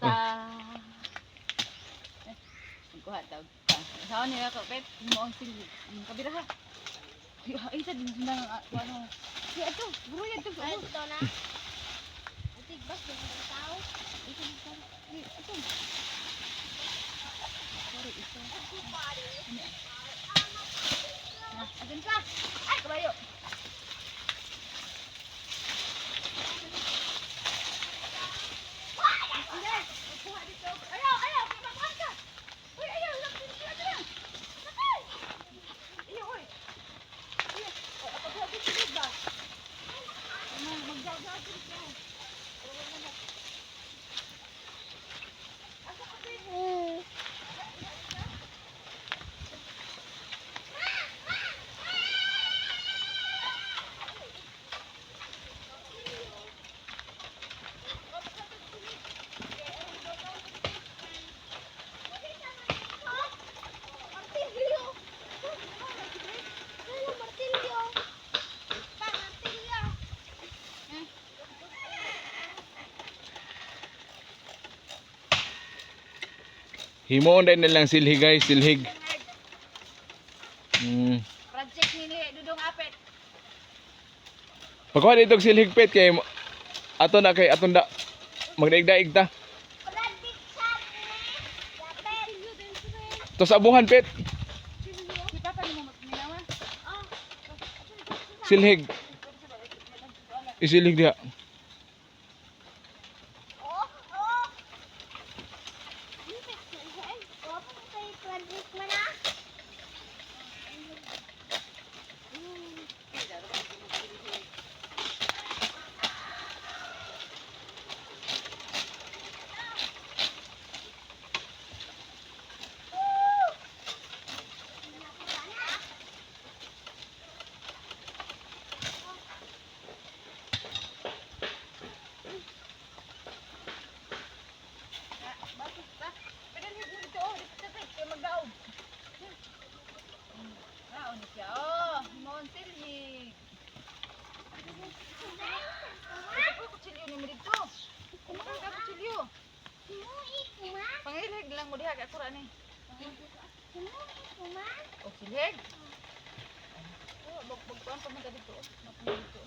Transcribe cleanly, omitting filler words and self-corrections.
Ta. Kuha tawag ta. Sao niya ka pet mo ang sili. Kabira ha. Ay sa din na ano. Si ato, bro yan to. Ay, ito na. Tigbas din ang tao. Ito. Sorry, ito. Nah, atin ka. Ay, kabayo. Himoon din nilang silhig guys, silhig. Project ni Dudong Apet. Pagkuha dito og silhig pet kay ato na kay aton da magdaig-daig ta. To sa abuhan pet. Si Papa ni mo magminawa. Silhig. Isilhig diha. Pangilig lang mo diha kay ako ra ni. O silhig. Oh, bag-bag pa man dito.